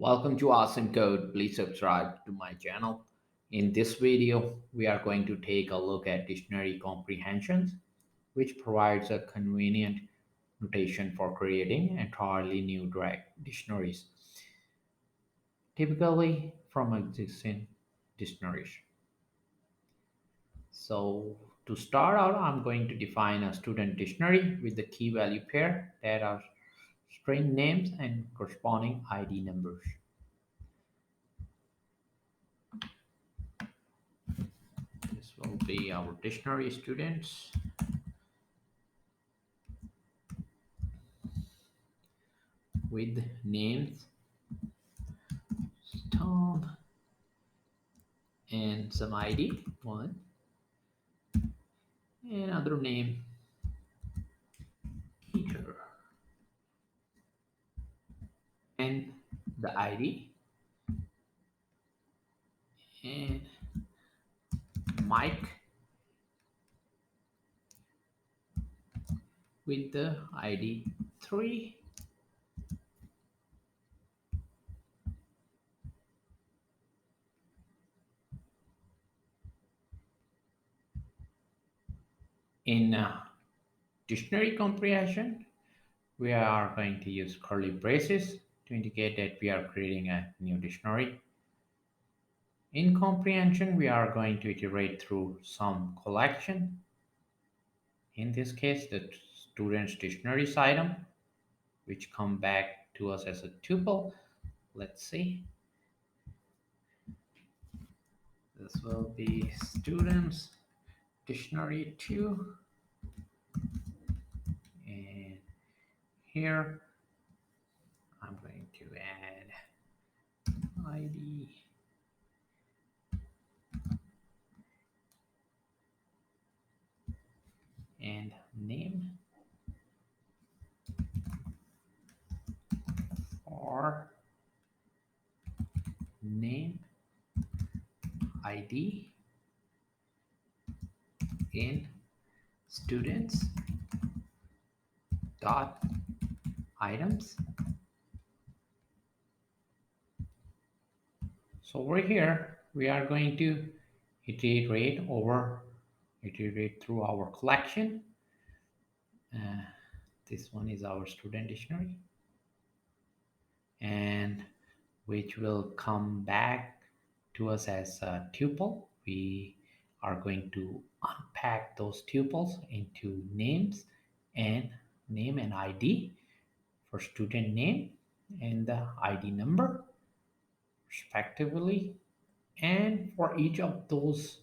Welcome to Awesome Code. Please subscribe to my channel. In this video, we are going to take a look at dictionary comprehensions, which provides a convenient notation for creating entirely new direct dictionaries, typically from existing dictionaries. So to start out, I'm going to define a student dictionary with the key value pair that are string names and corresponding ID numbers. This will be our dictionary students with names Tom and some ID one and another name Peter and the ID and Mike with the ID 3 in dictionary comprehension. We are going to use curly braces to indicate that we are creating a new dictionary. In comprehension, we are going to iterate through some collection. In this case, the student's dictionaries item, which come back to us as a tuple. Let's see. This will be students dictionary 2, and here I'm going to add ID and name for name ID in students dot items. So over here we are going to iterate through our collection. uh, this one is our student dictionary, and which will come back to us as a tuple. We are going to unpack those tuples into and name and ID for student name and the ID number respectively. And for each of those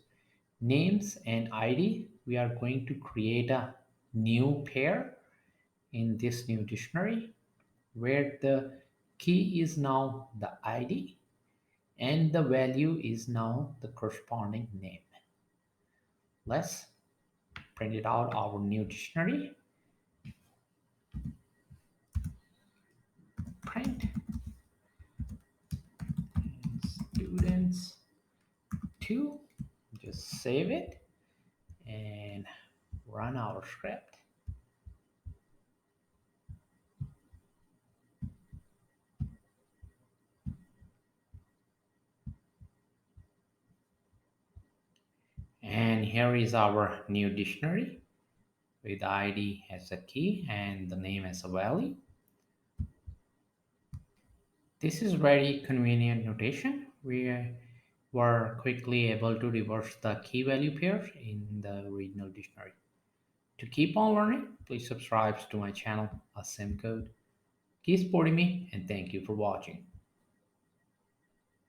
names and ID, we are going to create a new pair in this new dictionary where the key is now the ID and the value is now the corresponding name. Let's print it out our new dictionary. Print students 2. Just save it and run our script. And here is our new dictionary with ID as a key and the name as a value. This is very convenient notation. We were quickly able to reverse the key value pairs in the original dictionary. To keep on learning, please subscribe to my channel, Awesome Code. Keep supporting me, and thank you for watching.